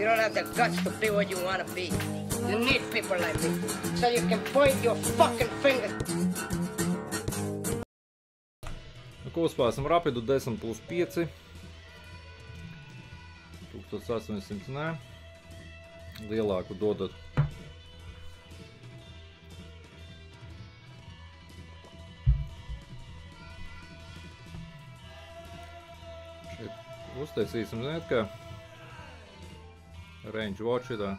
You don't have the guts to be what you want to be. You need people like me, so you can point your fucking finger. Nu, ko spēsim rapidu 10 plus 5. 1800, nē. Lielāku dodat. Šeit uztaisīsim, ziniet, kā range watch ir tā.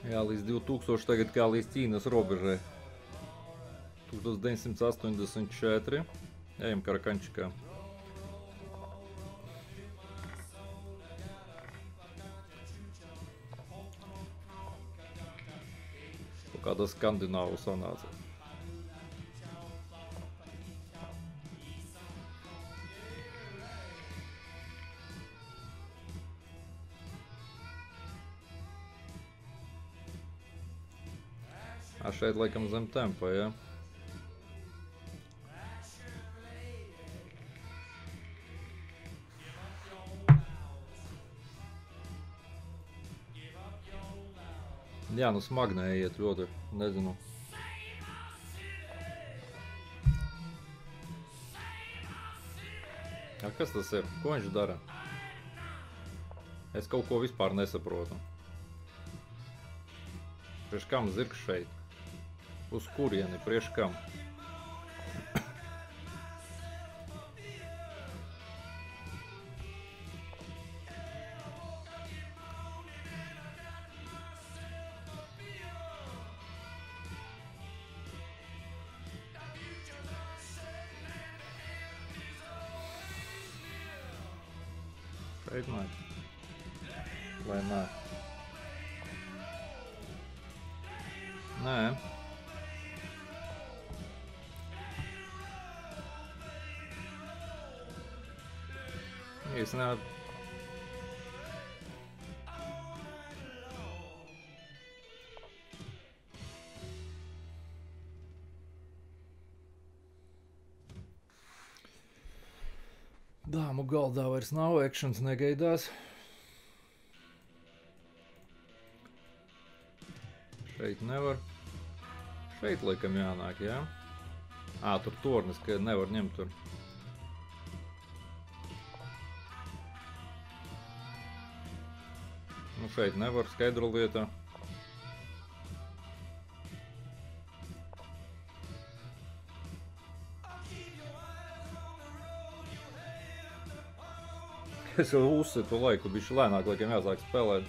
Jā, līdz 2000 tagad kā līdz Ķīnas robežai. 1984. Ejam karakančikā. Kāda skandināvu sanāca. Šeit laikam zem tempa, ja? Jā, nu smagnēji iet ļoti, nezinu. Jā, kas tas ir? Ko viņš dara? Es kaut ko vispār nesaprotu. Priekš kam zirgs šeit? Uz kurieni, priekš kam? Šeit nāk. Vai nāk? Nē. Īstenībā dāmu galdā vairs nav, actions negaidās. Šeit nevar. Šeit laikam jānāk, jā? Tur tornis, ka nevar ņemt tur. Nu, šeit nevar, skaidra lieta. Es jau uzsitu laiku, bišķi lēnāk, laikam jāsāk spēlēt.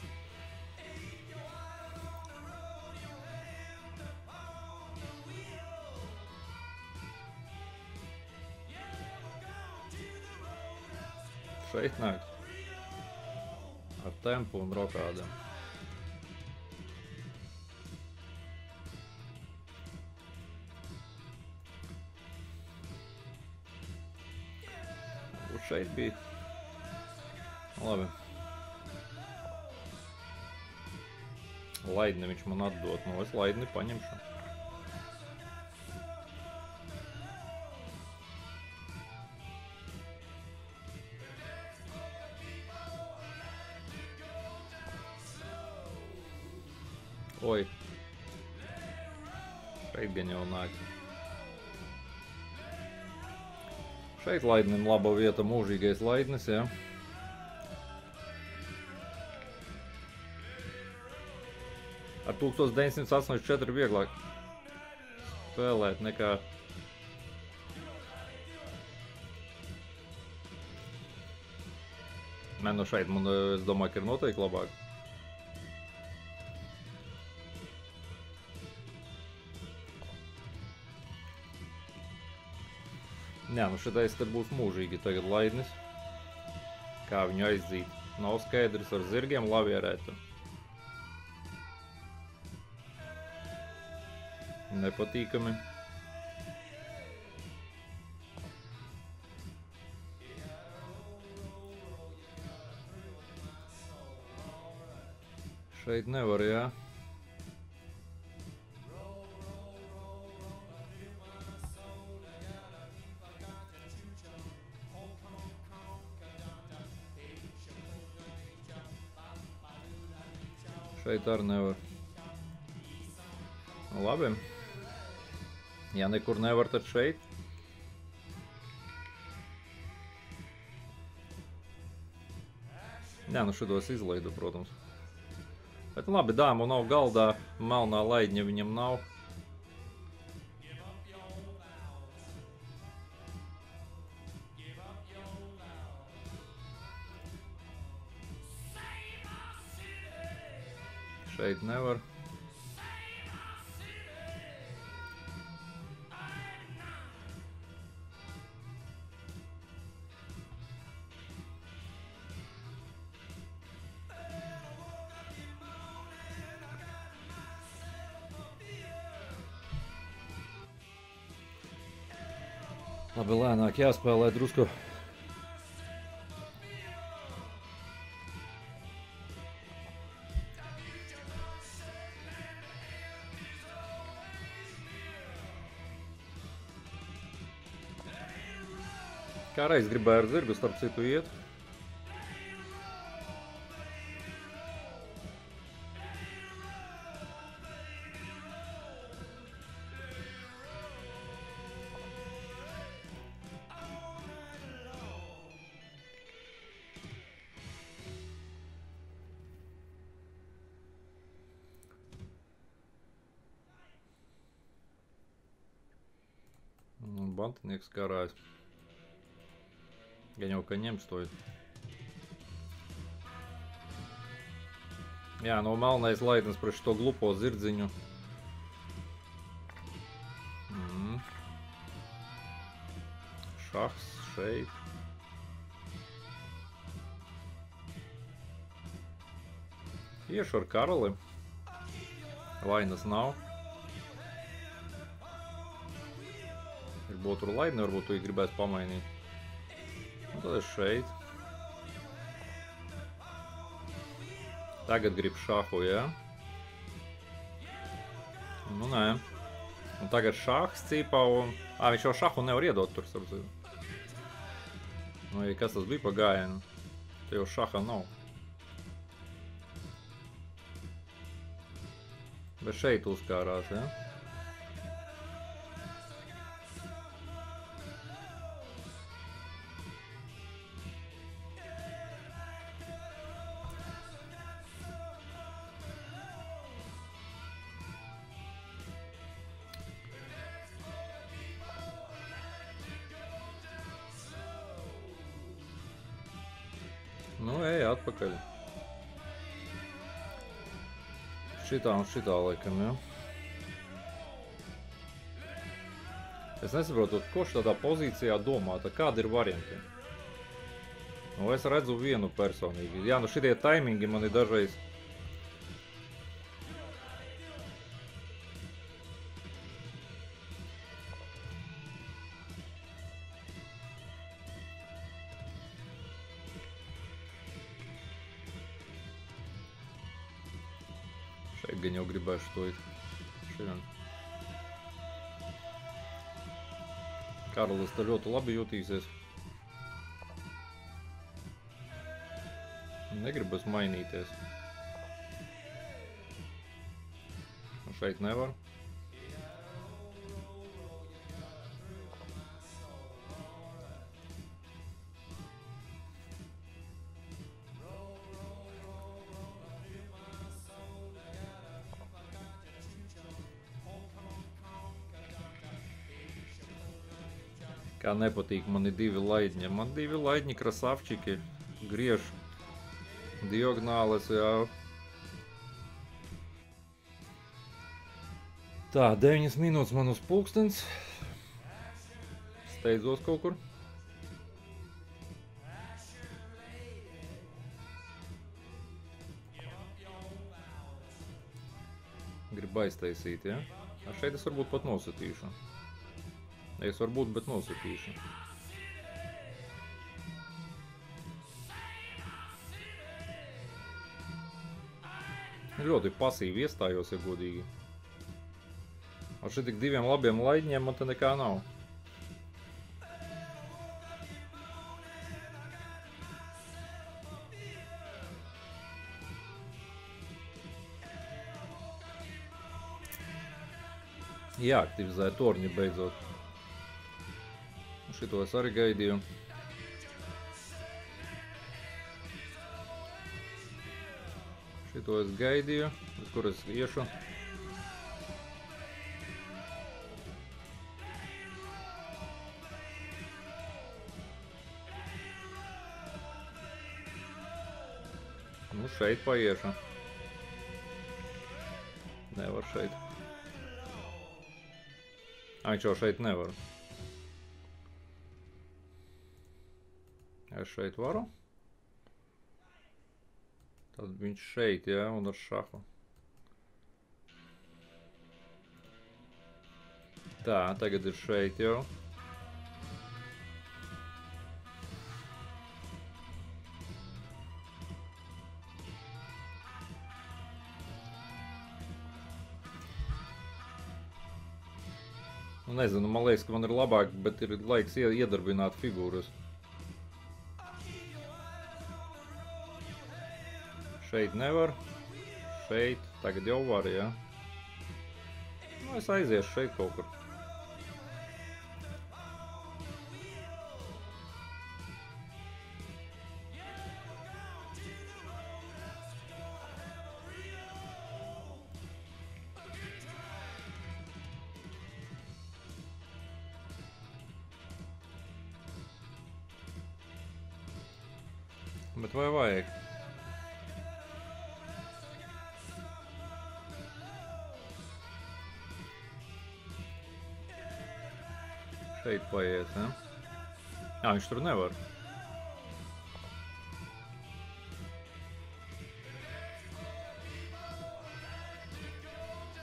Šeit nāk. Ar tempu un rokādiem. Un šeit bija. Labi. Laidni viņš man atdot. Nu, es laidni paņemšu. Oi. Šeit gan jau nāk. Šeit laidnim laba vieta, mūžīgais laidnis, jā. Ar 1984 vieglāk spēlēt nekā... Nē, nu šeit man, es domāju, ka ir noteikti labāk. Jā, nu šitais te būs mūžīgi tagad laidnis. Kā viņu aizzīt. Nav skaidrs, ar zirgiem lavierētu. Nepatīkami. Šeit nevar, jā. Šeit arī nevar. Nu, labi. Ja nekur nevar, tad šeit. Jā, nu šitos izlaidu, protams. Bet labi, dāmu nav galdā, melnā laidņa viņam nav. Šeit nevar. Labi, lēnāk jāspēlē drusku. Kā reiz gribēju ar zirgu starp citu iet. Bantinieks karājas. Gan jau, ka ņem stoju. Jā, no melnais laidnes par šito glupo zirdziņu. Šahs šeit. Iešu ar karali. Vainas nav. Ir būt tur laidni, varbūt tu gribēs pamainīt. Un tad es šeit. Tagad grib šahu, jā? Nu, nē. Un tagad šahs cīpā un... viņš jau šahu nevar iedot tur, sapcīt. Nu, ja kas tas bija pa gājienu? Te jau šaha nav. Bet šeit uzkārās, jā? Nu, ej, atpakaļ. Šitā un šitā laikam, jā. Es nesaprotu, ko šādā pozīcijā domā, kādi ir varianti. Nu, es redzu vienu personīgi. Jā, nu šitie taimingi man ir dažreiz. Šeit gan jau gribēšu to it. Šeit. Karalis te ļoti labi jutīsies. Negribas mainīties. Šeit nevar. Kā nepatīk, man ir divi laidņi. Man divi laidņi krasavčiki griež diagonāles, jā. Tā, 9 minūtes man uz pulkstens. Steidzos kaut kur. Gribu aiztaisīt, jā? Šeit es varbūt pat nosatīšu. Es varbūt, bet nosatīšu. Ļoti pasīvi iestājos, ja godīgi. Ar šitik diviem labiem laidņiem man te nekā nav. jāaktivizē torņi beidzot. Šito es arī gaidīju. Šito es gaidīju, uz kur es iešu. Nu, šeit paiešu. Nevar šeit. Viņš jau šeit nevar. Es šeit varu. Tad viņš šeit, jā, un ar šahu. Tā, tagad ir šeit jau. Nezinu, man liekas, ka man ir labāk, bet ir laiks iedarbināt figūras. Šeit nevar. Šeit. Tagad jau var, jā. Nu, es aiziešu šeit kaut kur. Bet vai vajag? Šeit paiet, ne? Jā, viņš tur nevar.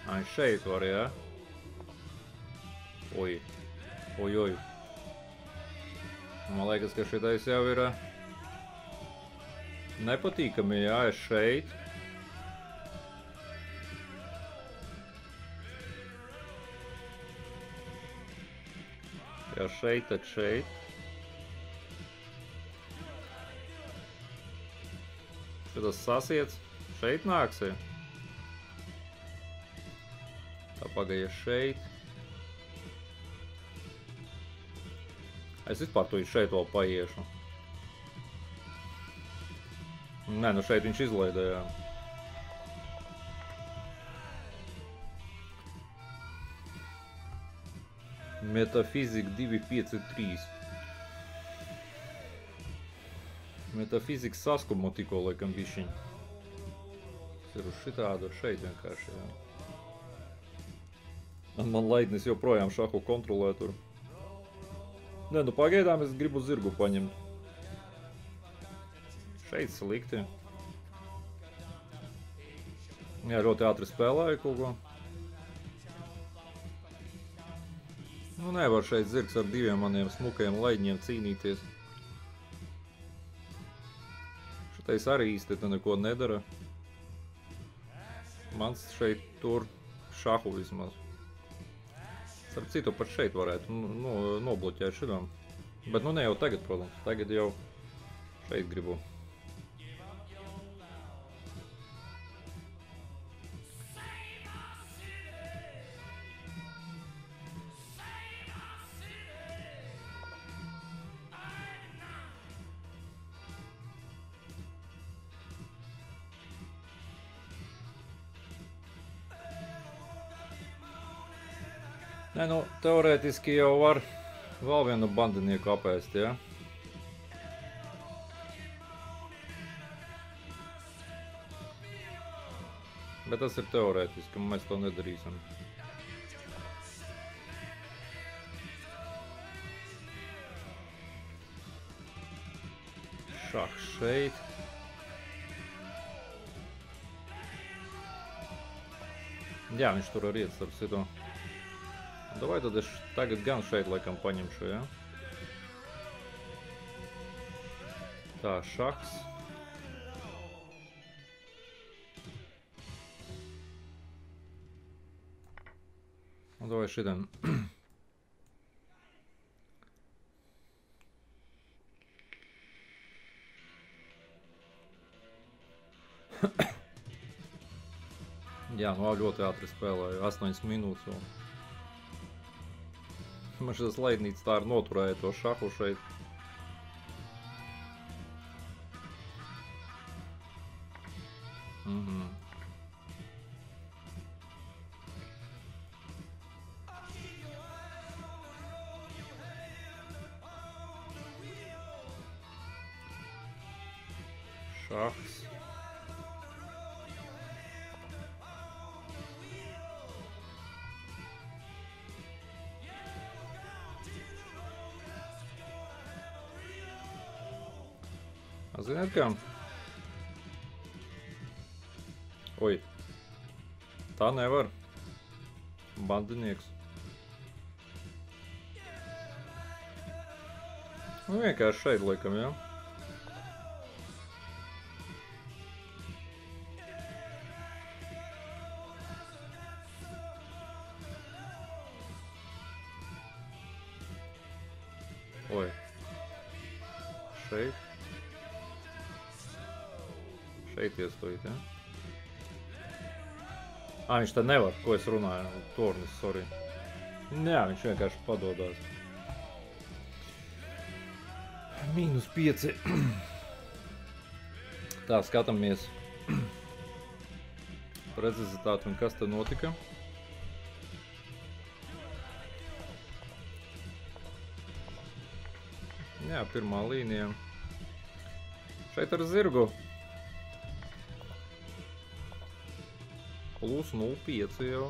Viņš šeit var, jā? Oi. Oi, oi. Man liekas, ka šitais jau ir nepatīkami, jā, es šeit. Jā, šeit, tad šeit. Šitas sasiets. Šeit nāks, ja. Tā pagaja šeit. Es vispār to šeit vēl paiešu. Nē, nu šeit viņš izlaidējā. Metafizika 253. Metafizika saskumo tikko, laikam, bišķiņ. Tas ir uz šitādu, ar šeit vienkārši, jā. Man laidnis joprojām šahu kontrolē tur. Nē, nu pagaidām es gribu zirgu paņemt. Šeit slikti. Jā, ļoti ātri spēlēju kaut ko. Nu, nevar šeit zirgs ar diviem maniem smukajiem laidņiem cīnīties. Šitais arī īsti te neko nedara. Mans šeit tur šahu vismaz. Starp citu, pat šeit varētu nobloķēt šitam. Bet nu ne jau tagad, protams. Tagad jau šeit gribu. Nē, nu, teorētiski jau var vēl vienu bandinieku apēst, ja? Bet tas ir teorētiski, un mēs to nedarīsim. Šahs šeit. Jā, viņš tur arī iet starp citu. Davai tad es tagad gan šeit laikam paņemšu, ja? Tā, šahs. Un davai šitien. Jā, nu ļoti ātri spēlēju, 8 minūtes vēl. Man šis laidnīts tā ir noturēja to šahu šeit. Šahs. Ziniet kā? Oi. Tā nevar. Bandinieks. Nu, vienkārši šeit liekam, jā. Oi. Šeit. Šeit iestojīt, ja? Viņš te nevar, ko es runāju. Tornis, sorry. Jā, viņš vienkārši padodās. -5. Tā, skatāmies. Precizitāti un kas te notika. Jā, pirmā līnija. Šeit ar zirgu. Plus 0,5 jau.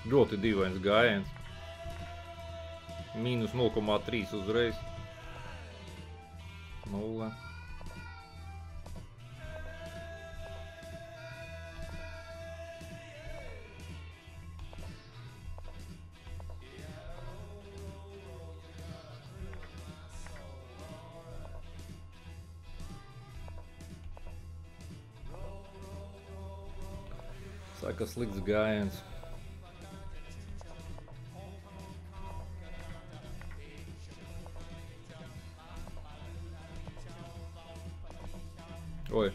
Ļoti dīvains gājiens. Mīnus 0,3 uzreiz. 0. Saka slikts gājiens. Oi.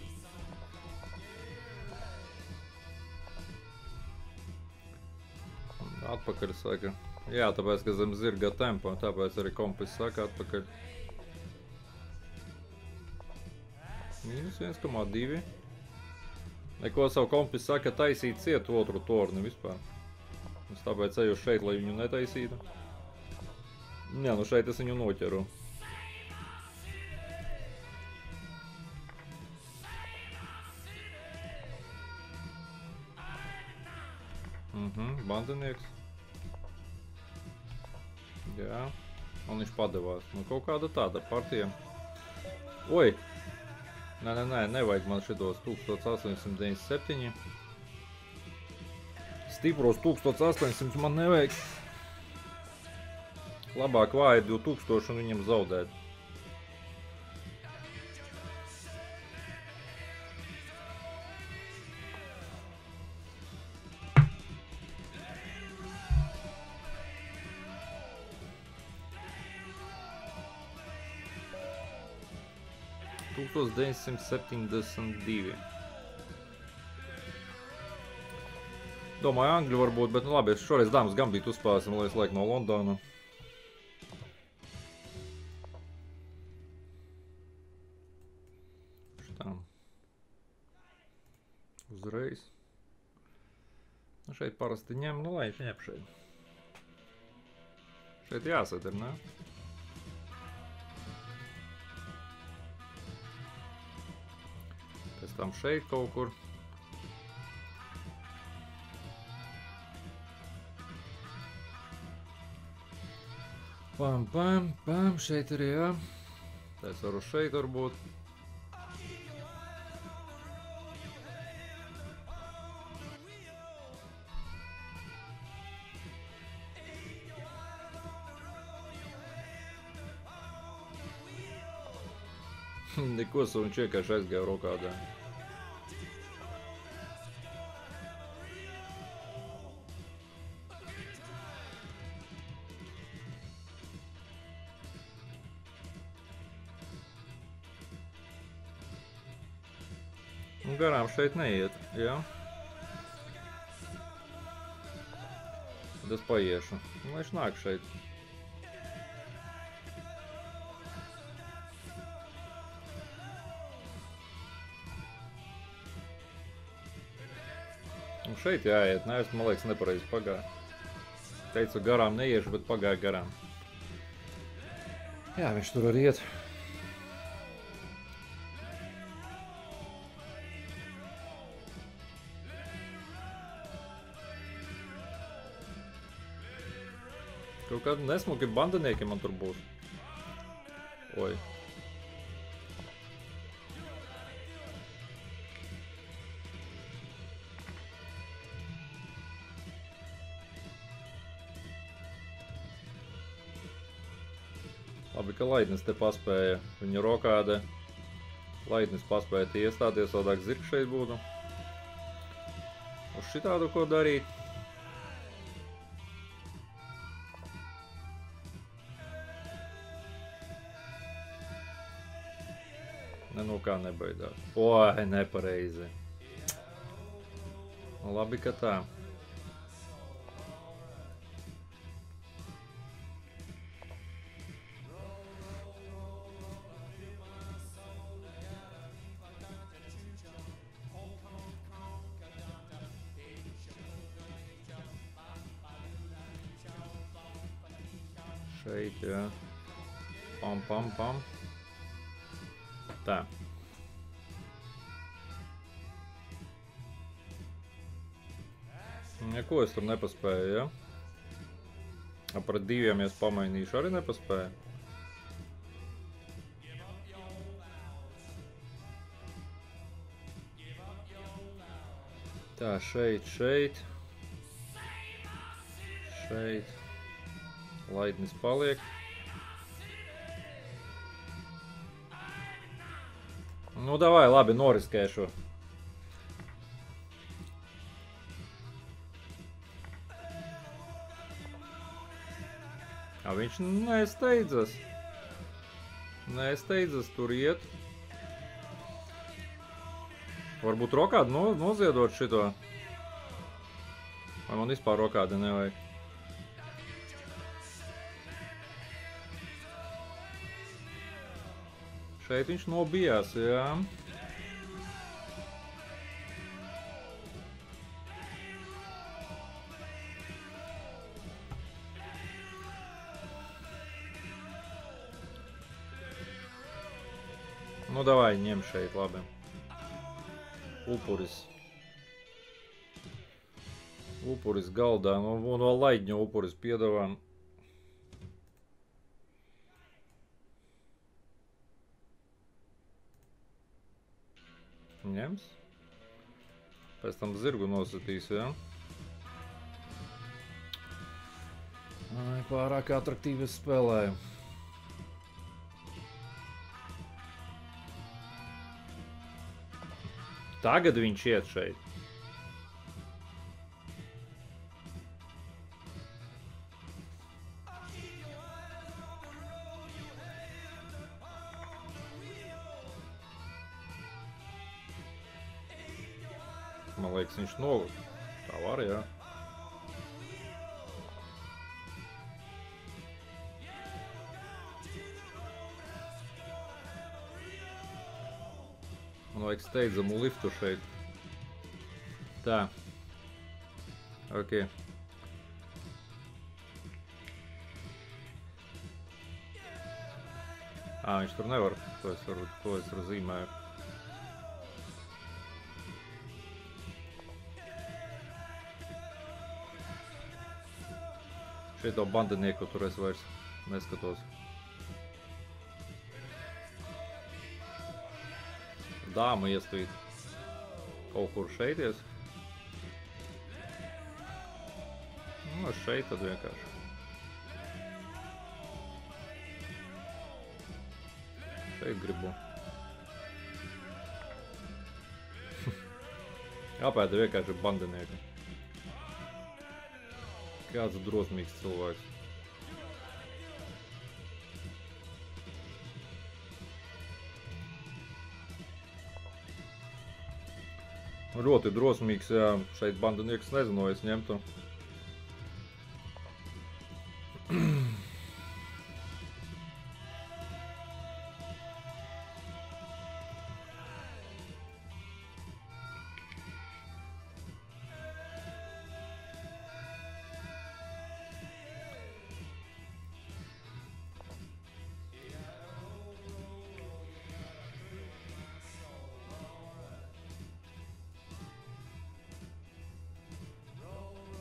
Atpakaļ saka. Jā, tāpēc, ka zem zirga tempo, tāpēc arī kompis saka atpakaļ. Mīnus 1,2. Neko savu kompis saka taisīt ciet otru torni vispār. Es tāpēc eju šeit, lai viņu netaisītu. Jā, nu šeit es viņu noķeru. Bandinieks. Jā, un viņš padevās. Nu, kaut kāda tāda partija. Oi! Nē, nevajag man šitos 1897. Stipros 1800 man nevajag. Labāk vāja 2000 un viņam zaudēt. Tūkstoš 972. Domāju, Angļu varbūt, bet nu labi, es šoreiz dāmas gambītu uzspēsim, lai es lieku no Londona. Šitām. Uzreiz. Nu šeit parasti ņem, nu lai viņš ņem šeit. Šeit jāsat ir, ne? Pēc tam šeit kaut kur. Pam, šeit arī, jā. Tā es varu šeit varbūt. Neko savu viņš vienkārši aizgāja rokādā. Un garām šeit neiet, jā. Tad es paiešu. Lai viņš nāk šeit. Un šeit jāiet, ne? Es, man liekas, nepareizi pagāju. Teicu, garām neiešu, bet pagāju garām. Jā, viņš tur arī iet. Kaut kādi nesmuki bandinieki man tur būs. Oi. Labi, ka Laidnis te paspēja. Viņa rokāde. Laidnis paspēja te iestāties, savādāk zirgs šeit būtu. Uz šitādu ko darīt. Ne, nu kā nebaidās. Oi, nepareizi. Labi, ka tā. Šeit, jā. Pam, pam, pam. Tā. Neko es tur nepaspēju, ja? Pret diviem es pamainīšu, arī nepaspēju. Tā, šeit, šeit. Šeit. Laidnis paliek. Nu, davai, labi, noriskēšu. Viņš nesteidzas. Nesteidzas tur iet. Varbūt rokādi noziedot šito. Vai man vispār rokādi nevajag? Šeit viņš nobijās, jā. Nu, davai, ņem šeit, labi. Upuris. Upuris galdā, no Laidņa upuris piedāvā. Ņems. Pēc tam zirgu nosatīs, jā. Ai, pārāk atraktīvi es spēlēju. Tagad viņš iet šeit. Man liekas, viņš nogut. Tā var, jā. Man vajag steidzamu liftu šeit. Tā. Ok. Viņš tur nevar. To es varu zīmēju. Šeit to bandinieku tur es vairs neskatos. Dāma iestīt kaut kur šeities. Nu, šeit tad vienkārši. Šeit gribu. Jāpēda vienkārši bandinieki. Kāds drosmīgs cilvēks. Ļoti drosmīgs, jā, šeit bandinieks nezinu, es ņemtu.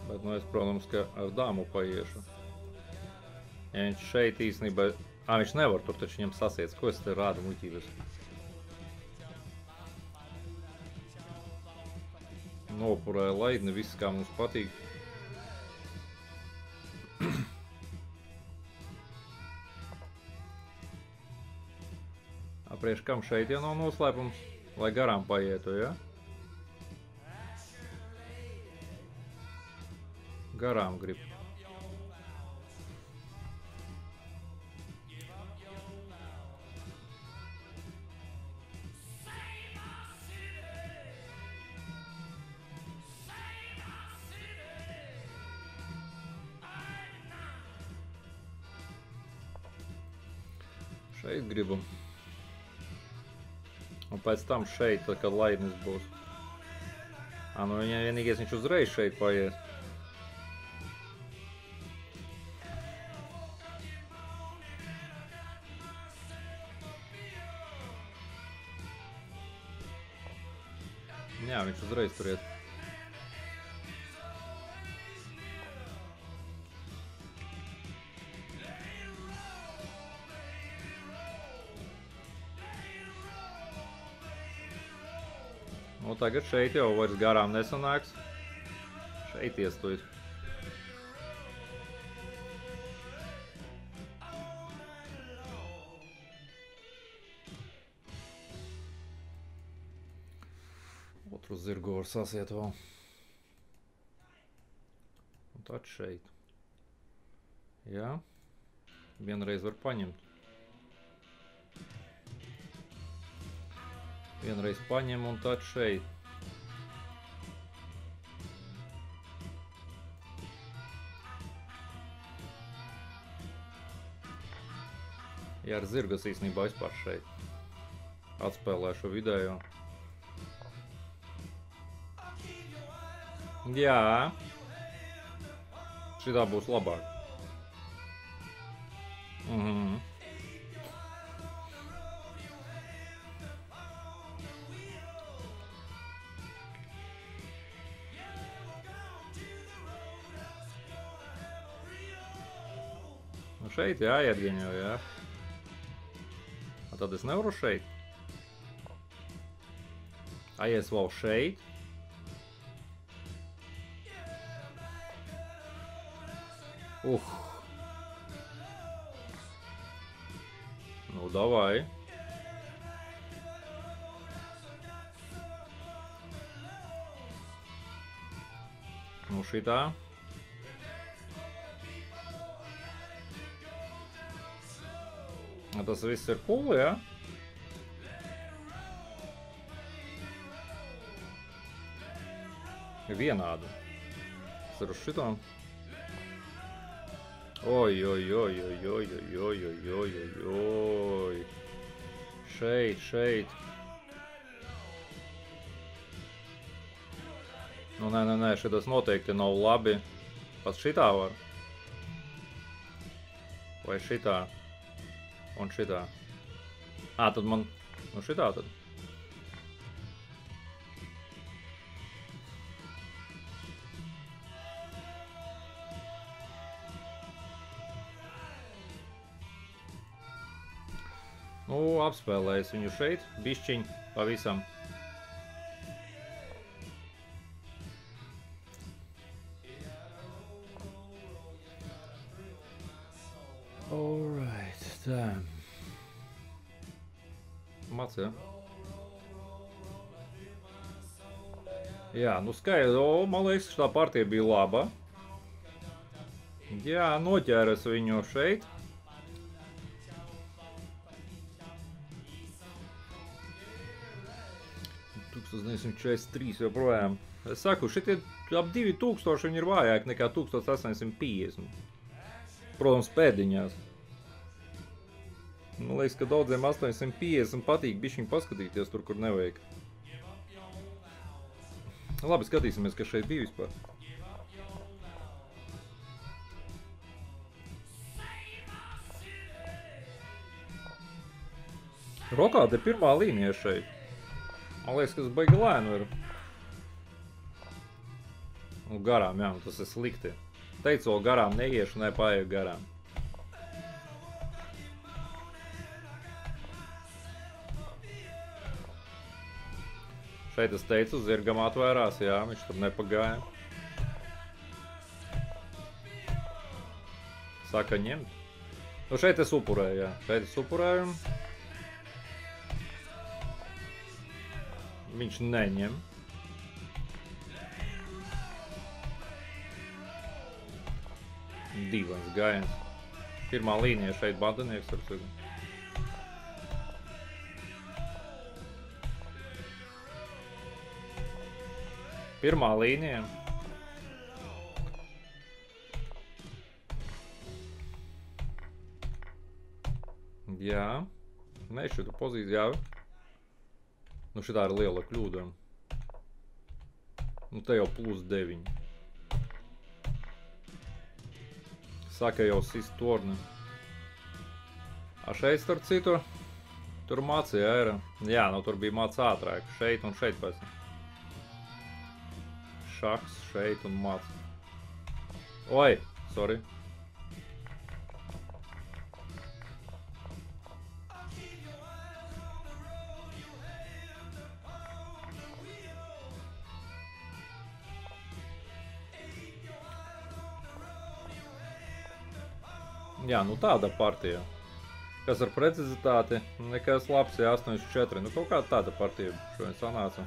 Bet, nu, es, protams, ka ar dāmu paiešu. Ja viņš šeit īstenībā... viņš nevar tur taču viņam sasiec. Ko es te rādu muļķības? Nopurēja laidni, viss kā mums patīk. Aprieš kam šeit jau nav noslēpums? Lai garām paietu, ja? Garām grib. Šeit gribu. Un pēc tam šeit, tad, kad laidnis būs. Nu viņam vienīgais viņš uzreiz šeit paies. Jā, viņš uzreiz tur iet. Nu, tagad šeit jau vairs garām nesanāks. Šeit iestuit. Otru zirgu var sasiet vēl. Un tad šeit. Jā. Vienreiz var paņemt. Vienreiz paņem un tad šeit. Jā, ar zirgas īstenībā vispār šeit. Atspēlēšu vidējo. Jā. Šitā būs labāk. Nu šeit jāiet gan jau, jā. Tad es nevaru šeit. Es vēl šeit. Nu, davai. Nu, šitā. Tas viss ir cool, jā? Vienādi. Tas ir uz šitām. Oj. Šeit. Nu, nē, šitas noteikti nav labi. Pat šitā var. Vai šitā. Un šitā. Tad man... Nu šitā tad. Nu, apspēlējis viņu šeit. Bišķiņ pavisam. Alright, tā. Mats, jā? Jā, nu skaidro, man liekas, šitā partija bija laba. Jā, noķēras viņu šeit. Joprojām. Es saku, šitie ap 2000 viņi ir vājāk nekā 1850. Protams, pēdiņās. Man liekas, ka daudziem 850 patīk bišķiņ paskatīties tur, kur nevajag. Labi, skatīsimies, kas šeit bija vispār. Rokāda ir pirmā līnija šeit. Man liekas, kas baigi lēnu ir. Nu, garām, jā, tas ir slikti. Teicu, vēl garām neiešu, nepāieju garām. Šeit es teicu, zirgam atvērās, jā, viņš tur nepagāja. Saka ņemt. Nu, šeit es upurēju, jā. Šeit es upurēju. Viņš neņem. Dīvains gājiens. Pirmā līnija šeit bandinieks ar citu. Pirmā līnija. Jā. Nešķitu pozīciju, jā. Nu, šitā ir liela kļūda. Nu, te jau +9. Saka jau sist torni. A šeit starp citu, tur mācīja ir. Jā, nu tur bija māc ātrāk. Šeit un šeit pēc. Šaks, šeit un māc. Oi, sorry. Jā, nu tāda partija. Kas ar precizitāti, nekas labs, jā, 84. Nu kaut kā tāda partija šodien sanāca.